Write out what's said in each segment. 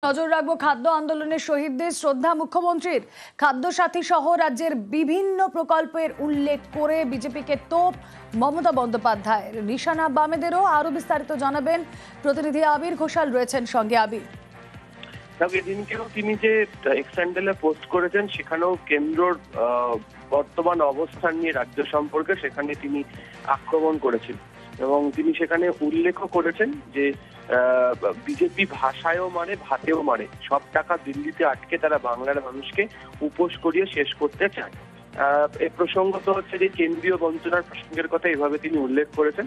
নজর রাখবো খাদ্য আন্দোলনের শহীদদের শ্রদ্ধা। মুখ্যমন্ত্রীর খাদ্য সাথী সহ রাজ্যের বিভিন্ন প্রকল্পের উল্লেখ করে বিজেপিকে তোপ মমতা বন্দ্যোপাধ্যায়ের। নিশানা বামেদেরও। আরো বিস্তারিত জানাবেন প্রতিনিধি আবির ঘোষাল, রয়েছেন সঙ্গে। আবির, এদিনকেও তিনি যে এক্স হ্যান্ডেলে পোস্ট করেছেন সেখানেও কেন্দ্রর বর্তমান অবস্থান নিয়ে রাজ্য সম্পর্কে সেখানে তিনি আক্রমণ করেছেন এবং তিনি সেখানে উল্লেখও করেছেন যে বিজেপি ভাষায়ও মারে, ভাতেও মারে, সব টাকা দিল্লিতে আটকে তারা বাংলার মানুষকে উপোস করিয়ে শেষ করতে চায়। এই প্রসঙ্গত হচ্ছে যে কেন্দ্রীয় বঞ্চনার প্রসঙ্গের কথা এভাবে তিনি উল্লেখ করেছেন।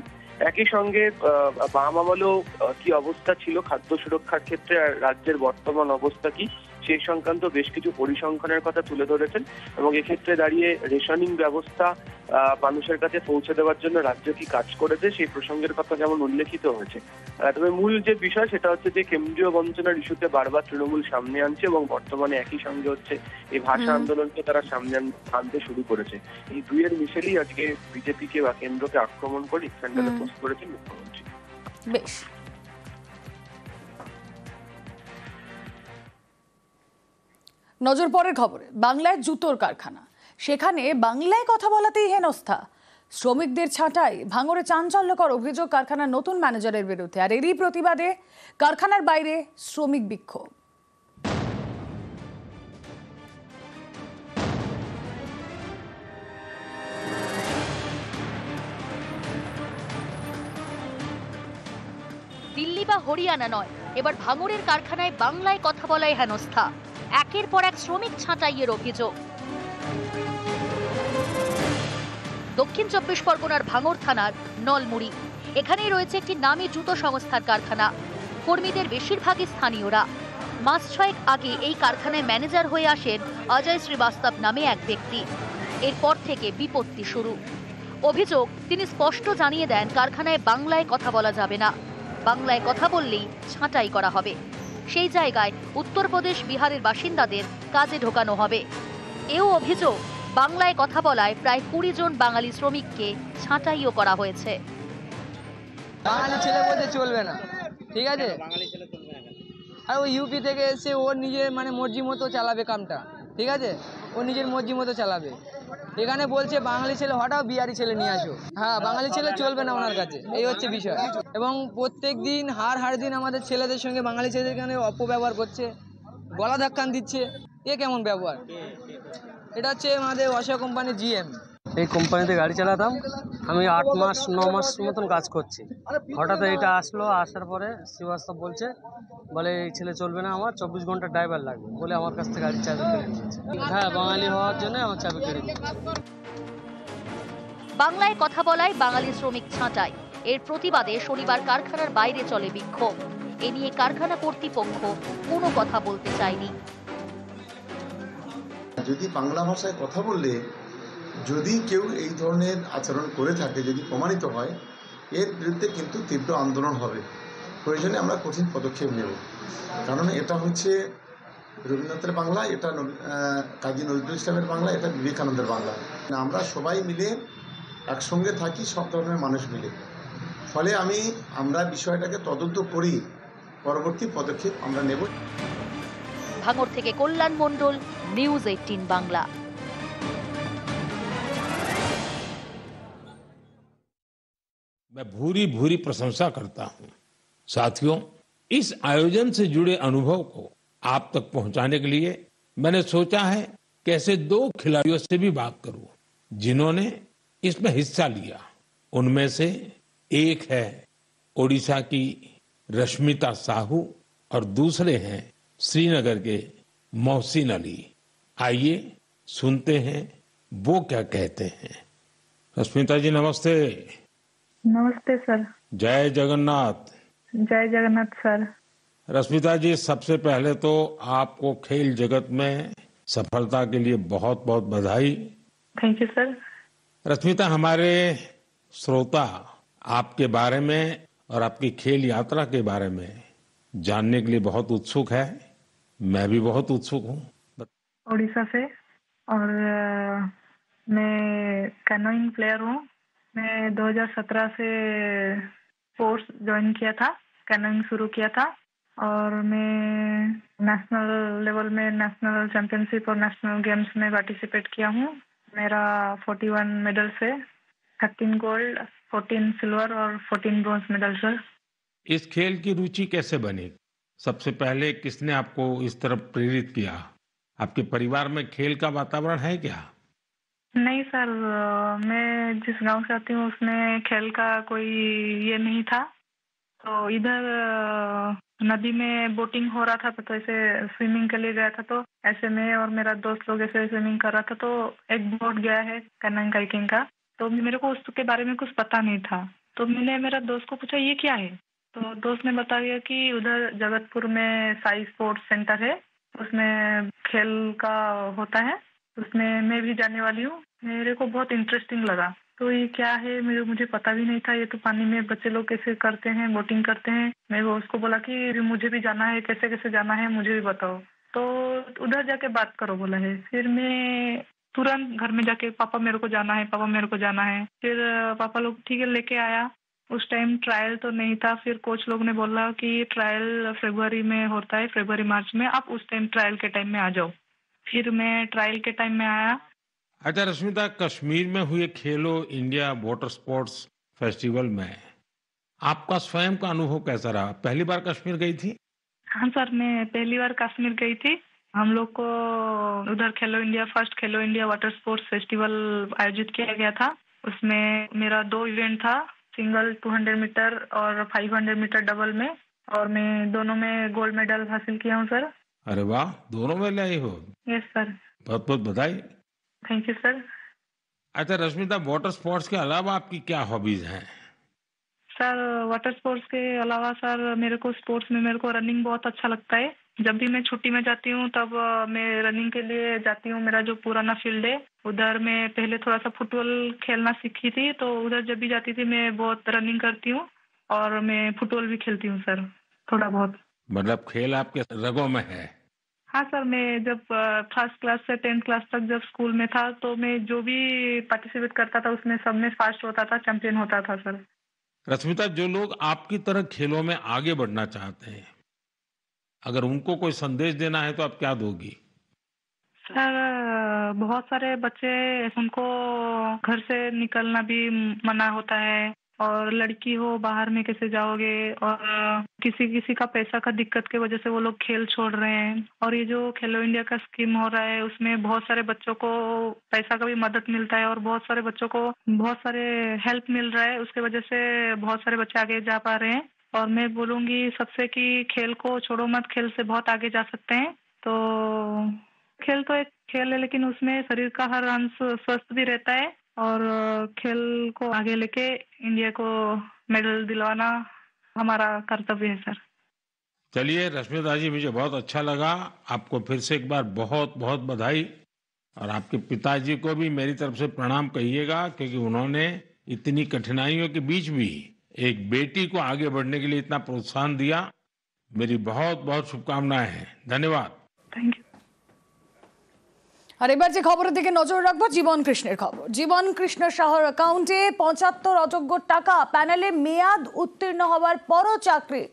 একই সঙ্গে বাম আমলেও কি অবস্থা ছিল খাদ্য সুরক্ষার ক্ষেত্রে আর রাজ্যের বর্তমান অবস্থা কি সেই সংক্রান্ত বেশ কিছু পরিসংখ্যানের কথা তুলে ধরেছেন এবং এক্ষেত্রে দাঁড়িয়ে রেশনিং ব্যবস্থা মানুষের কাছে পৌঁছে দেওয়ার জন্য রাজ্য কি কাজ করেছে সেই প্রসঙ্গের কথা যেমন উল্লেখিত হয়েছে। তবে মূল যে বিষয় সেটা হচ্ছে যে কেন্দ্রীয় বঞ্চনার ইস্যুতে বারবার তৃণমূল সামনে আনছে এবং বর্তমানে একই সঙ্গে হচ্ছে এই ভাষা আন্দোলনকে তারা সামনে আনতে শুরু করেছে। এই দুইয়ের মিশেলেই আজকে বিজেপিকে বা কেন্দ্রকে আক্রমণ করে স্যান্ডেলে পোস্ট করেছেন মুখ্যমন্ত্রী। বেশ। নজর পরের খবরে, বাংলায় জুতোর কারখানা, সেখানে বাংলায় কথা বলাতেই হেনস্থা। শ্রমিকদের ছাঁটাই, ভাঙড়ে চাঞ্চল্যকর অভিযোগ কারখানার নতুন ম্যানেজারের বিরুদ্ধে। আর এরই প্রতিবাদে কারখানার বাইরে শ্রমিক বিক্ষোভ। দিল্লি বা হরিয়ানা নয়, এবার ভাঙড়ের কারখানায় বাংলায় কথা বলায় হেনস্থা। একের পর এক শ্রমিক ছাঁটাইয়ের অভিযোগ। দক্ষিণ চব্বিশ পরগনার ভাঙড় থানার নলমুড়ি, এখানেই রয়েছে একটি নামী জুতো সংস্থার কারখানা। কর্মীদের বেশিরভাগই স্থানীয়রা। মাস ছয়েক আগে এই কারখানায় ম্যানেজার হয়ে আসেন অজয় শ্রীবাস্তব নামে এক ব্যক্তি। এরপর থেকে বিপত্তি শুরু। অভিযোগ, তিনি স্পষ্ট জানিয়ে দেন কারখানায় বাংলায় কথা বলা যাবে না, বাংলায় কথা বললেই ছাঁটাই করা হবে। সেই জায়গায় উত্তরপ্রদেশ, বিহারের বাসিন্দাদের কাজে ঢোকানো হবে। এও অভিযোগ, বাংলায় কথা বলায় প্রায় 20 জন বাঙালি শ্রমিককে ছাঁটাইও করা হয়েছে। বাঙালি ছেলে বলতে চলবে না, ঠিক আছে? আর ও ইউপি থেকে এসে ওর নিজের মর্জি মতো চালাবে কামটা, ঠিক আছে? ও নিজের মর্জি মতো চালাবে। এখানে বলছে বাঙালি ছেলে হটাও, বিহারি ছেলে নিয়ে আসো। হ্যাঁ, বাঙালি ছেলে চলবে না ওনার কাছে, এই হচ্ছে বিষয়। এবং প্রত্যেক দিন হার দিন আমাদের ছেলেদের সঙ্গে বাঙালি ছেলেদের এখানে অপব্যবহার করছে, গলা ধাক্কান দিচ্ছে। এ কেমন ব্যবহার? এটা হচ্ছে আমাদের ওয়াসা কোম্পানির জিএম। এই কোম্পানিতে গাড়ি চালাতাম আমি, 8-9 মাস মতন কাজ করছি। হঠাৎ এটা আসলো, আসার পরে শ্রীবাস্তব বলে এই ছেলে চলবে না, আমার 24 ঘন্টা ড্রাইভার লাগবে বলে আমার কাছ থেকে গাড়ির চাবি কেড়ে নিয়েছে। হ্যাঁ, বাঙালি হওয়ার জন্য আমার চাবি কেড়ে নিয়েছে। বাংলায় কথা বলায় বাঙালি শ্রমিক ছাঁটাই, এর প্রতিবাদে শনিবার কারখানার বাইরে চলে বিক্ষোভ। এ নিয়ে কারখানা কর্তৃপক্ষ কোনো কথা বলতে চায়নি। যদি বাংলা ভাষায় কথা বললে যদি কেউ এই ধরনের আচরণ করে থাকে, যদি প্রমাণিত হয়, এর বিরুদ্ধে কিন্তু তীব্র আন্দোলন হবে। প্রয়োজনে আমরা কঠিন পদক্ষেপ নেব। কারণ এটা হচ্ছে রবীন্দ্রনাথের বাংলা, এটা কাজী নজরুল ইসলামের বাংলা, এটা বিবেকানন্দের বাংলা। আমরা সবাই মিলে একসঙ্গে থাকি, সব ধরনের মানুষ মিলে। ফলে আমরা বিষয়টাকে তদন্ত করি, পরবর্তী পদক্ষেপ আমরা নেব। ভাঙড় থেকে কল্যাণ মণ্ডল, নিউজ 18 বাংলা। मैं भूरी भूरी प्रशंसा करता हूं। साथियों, इस आयोजन से जुड़े अनुभव को आप तक पहुंचाने के लिए मैंने सोचा है कैसे 2 खिलाड़ियों से भी बात करूं जिन्होंने इसमें हिस्सा लिया। उनमें से एक है ओडिशा की रश्मिता साहू और दूसरे हैं श्रीनगर के मोहसिन अली। आइए सुनते हैं वो क्या कहते हैं। रश्मिता जी, नमस्ते। नमस्ते सर। जय जगन्नाथ। जय जगन्नाथ सर। रश्मिता जी, सबसे पहले तो आपको खेल जगत में सफलता के लिए बहुत बहुत बधाई। Thank you sir. रश्मिता, हमारे श्रोता आपके बारे में और आपकी खेल यात्रा के बारे में जानने के लिए बहुत उत्सुक है। मैं भी बहुत उत्सुक हूँ। उड़ीसा से, और मैं कैनोइंग प्लेयर हूँ। मैं 2017 से कोर्स ज्वाइन किया था, कैनोइंग शुरू किया था। और मैं नेशनल लेवल में नेशनल चैंपियनशिप और नेशनल गेम्स में पार्टिसिपेट किया हूँ। मेरा 41 मेडल्स है, 13 गोल्ड, 14 सिल्वर और 14 ब्रॉन्ज मेडल सर। इस खेल की रुचि कैसे बनी? सबसे पहले किसने आपको इस तरफ प्रेरित किया? आपके परिवार में खेल का वातावरण है क्या? नहीं सर, मैं जिस गांव से आती हूँ उसमें खेल का कोई ये नहीं था। तो इधर नदी में बोटिंग हो रहा था, तो ऐसे स्विमिंग के लिए गया था। तो ऐसे में और मेरा दोस्त लोग ऐसे स्विमिंग कर रहा था, तो एक बोट गया है कनांग काइकिंग का। तो मेरे को उसके बारे में कुछ पता नहीं था। तो मैंने मेरा दोस्त को पूछा ये क्या है, तो दोस्त ने बता दिया कि उधर जगतपुर में साई स्पोर्ट्स सेंटर है, उसमें खेल का होता है, उसमें मैं भी जाने वाली हूँ। मेरे को बहुत इंटरेस्टिंग लगा। तो ये क्या है मुझे पता भी नहीं था। ये तो पानी में बच्चे लोग कैसे करते हैं, बोटिंग करते हैं। मैं उसको बोला कि मुझे भी जाना है, कैसे कैसे जाना है मुझे भी बताओ। तो उधर जाके बात करो बोला है। फिर मैं तुरंत घर में जाके पापा मेरे को जाना है, पापा मेरे को जाना है। फिर पापा लोग ठीक है लेके आया। उस टाइम ट्रायल तो नहीं था। फिर कोच लोग ने बोला कि ट्रायल फरवरी में होता है, फरवरी मार्च में, आप उस टाइम ट्रायल के टाइम में आ जाओ। फिर मैं ट्रायल के टाइम में आया। अच्छा रश्मिता, कश्मीर में हुए खेलो इंडिया वाटर स्पोर्ट्स फेस्टिवल में आपका स्वयं का अनुभव कैसा रहा? पहली बार कश्मीर गई थी? हाँ सर, मैं पहली बार कश्मीर गई थी। हम लोग को उधर फर्स्ट खेलो इंडिया वाटर स्पोर्ट्स फेस्टिवल आयोजित किया गया था। उसमें मेरा 2 इवेंट था, सिंगल 200 मीटर और 500 मीटर डबल में, और मैं दोनों में गोल्ड मेडल हासिल किया हूँ सर। अरे वाह, दोनों में लाई हो। Yes sir. बहुत बहुत बधाई। Thank you sir. अच्छा रश्मिता, वाटर स्पोर्ट्स के अलावा आपकी क्या हॉबीज हैं? सर वाटर स्पोर्ट्स के अलावा सर मेरे को रनिंग बहुत अच्छा लगता है। जब भी मैं छुट्टी में जाती हूँ तब मैं रनिंग के लिए जाती हूँ। मेरा जो पुराना फील्ड है उधर मैं पहले थोड़ा सा फुटबॉल खेलना सीखी थी, तो उधर जब भी जाती थी मैं बहुत रनिंग करती हूँ और मैं फुटबॉल भी खेलती हूँ सर, थोड़ा बहुत। मतलब खेल आपके रगों में है? हाँ सर, मैं जब फर्स्ट क्लास से 10th क्लास तक जब स्कूल में था तो मैं जो भी पार्टिसिपेट करता था उसमें सब में फर्स्ट होता था, चैंपियन होता था सर। रश्मिता, जो लोग आपकी तरह खेलों में आगे बढ़ना चाहते हैं, अगर उनको कोई संदेश देना है तो आप क्या दोगी? सर बहुत सारे बच्चे, उनको घर से निकलना भी मना होता है, और लड़की हो बाहर में कैसे जाओगे, और किसी किसी का पैसा का दिक्कत की वजह से वो लोग खेल छोड़ रहे हैं। और ये जो खेलो इंडिया का स्कीम हो रहा है उसमें बहुत सारे बच्चों को पैसा का भी मदद मिलता है और बहुत सारे बच्चों को बहुत सारे हेल्प मिल रहा है। उसके वजह से बहुत सारे बच्चे आगे जा पा रहे हैं। और मैं बोलूँगी सबसे कि खेल को छोड़ो मत, खेल से बहुत आगे जा सकते हैं। तो खेल तो एक खेल है, लेकिन उसमें शरीर का हर अंश स्वस्थ भी रहता है, और खेल को आगे लेके इंडिया को मेडल दिलवाना हमारा कर्तव्य है सर। चलिए रश्मिता जी, मुझे बहुत अच्छा लगा। आपको फिर से एक बार बहुत बहुत बधाई, और आपके पिताजी को भी मेरी तरफ से प्रणाम कहिएगा, क्योंकि उन्होंने इतनी कठिनाइयों के बीच भी एक बेटी को आगे बढ़ने के लिए इतना प्रोत्साहन दिया। मेरी बहुत बहुत शुभकामनाएं हैं। धन्यवाद। Thank you. আর এবার যে খবরের দিকে নজর রাখবো জীবন কৃষ্ণের খবর। জীবন কৃষ্ণ সাহার অ্যাকাউন্টে 75 অযোগ্য টাকা, প্যানেলে মেয়াদ উত্তীর্ণ হওয়ার পরও চাকরি,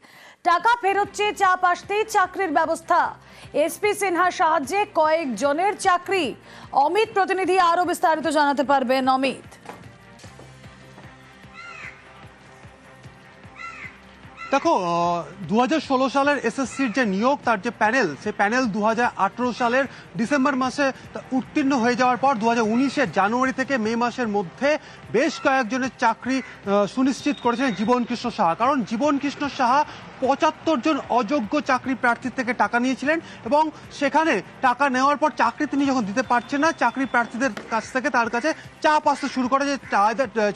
টাকা ফেরত চেয়ে চাপ আসতেই চাকরির ব্যবস্থা। এসপি সিনহার সাহায্যে কয়েকজনের চাকরি। অমিত প্রতিনিধি আরো বিস্তারিত জানাতে পারবেন। অমিত। দেখো, 2016 সালের এসএসসির যে নিয়োগ, তার যে প্যানেল, সেই প্যানেল 2018 সালের ডিসেম্বর মাসে উত্তীর্ণ হয়ে যাওয়ার পর 2019-এর জানুয়ারি থেকে মে মাসের মধ্যে বেশ কয়েকজনের চাকরি সুনিশ্চিত করেছেন জীবন কৃষ্ণ সাহা। কারণ জীবন কৃষ্ণ সাহা 75 জন অযোগ্য চাকরি প্রার্থীর থেকে টাকা নিয়েছিলেন, এবং সেখানে টাকা নেওয়ার পর চাকরি তিনি যখন দিতে পারছেন না, চাকরি প্রার্থীদের কাছ থেকে তার কাছে চাপ আসতে শুরু করে যে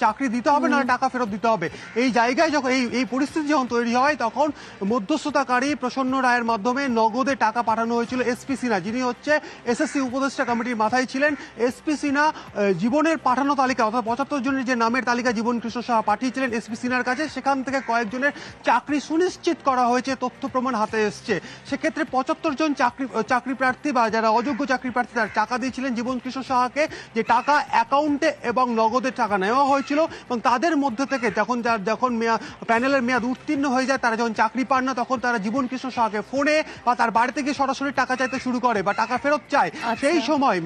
চাকরি দিতে হবে না টাকা ফেরত দিতে হবে। এই জায়গায় যখন এই পরিস্থিতি যখন তৈরি হয়, তখন মধ্যস্থতাকারী প্রসন্ন রায়ের মাধ্যমে নগদে টাকা পাঠানো হয়েছিল এসপি সিনহা, যিনি হচ্ছে এসএসসি উপদেষ্টা কমিটির মাথায় ছিলেন। এসপি সিনহা জীবনের পাঠানো তালিকা, অর্থাৎ 75 জনের যে নামের তালিকা জীবন কৃষ্ণ সাহা পাঠিয়েছিলেন এসপি সিনহার কাছে, সেখান থেকে কয়েকজনের চাকরি সুনিশ্চিত সুনিশ্চিত করা হয়েছে, তথ্য প্রমাণ হাতে এসছে। সেক্ষেত্রে 75 জন চাকরি প্রার্থী বা যারা অযোগ্য চাকরি প্রার্থী তারা টাকা দিয়েছিলেন জীবন কিশোর সাহাকে, যে টাকা অ্যাকাউন্টে এবং নগদে টাকা নেওয়া হয়েছিল, এবং তাদের মধ্যে থেকে যখন প্যানেলের মেয়াদ উত্তীর্ণ হয়ে যায়, তারা যখন চাকরি পান না, তখন তারা জীবন কিশোর সাহাকে ফোনে বা তার বাড়িতে গিয়ে সরাসরি টাকা চাইতে শুরু করে বা টাকা ফেরত চায়। সেই সময়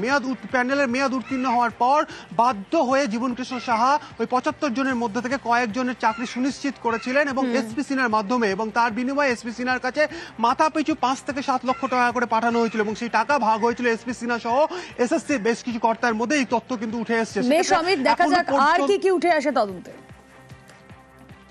প্যানেলের মেয়াদ উত্তীর্ণ হওয়ার পর বাধ্য হয়ে জীবন কিশোর সাহা ওই 75 জনের মধ্যে থেকে কয়েকজনের চাকরি সুনিশ্চিত করেছিলেন এবং এসপি সিনহার মাধ্যমে, এবং তার বিনিময়ে এসপি সিনহার কাছে মাথা পিছু 5 থেকে 7 লক্ষ টাকা করে পাঠানো হয়েছিল, এবং সেই টাকা ভাগ হয়েছিল এসপি সিনহা সহ এসএসসির বেশ কিছু কর্তার মধ্যে। এই তথ্য কিন্তু উঠে এসছে। বেশ অমিত, দেখা যাক আর কি উঠে আসে তদন্তে।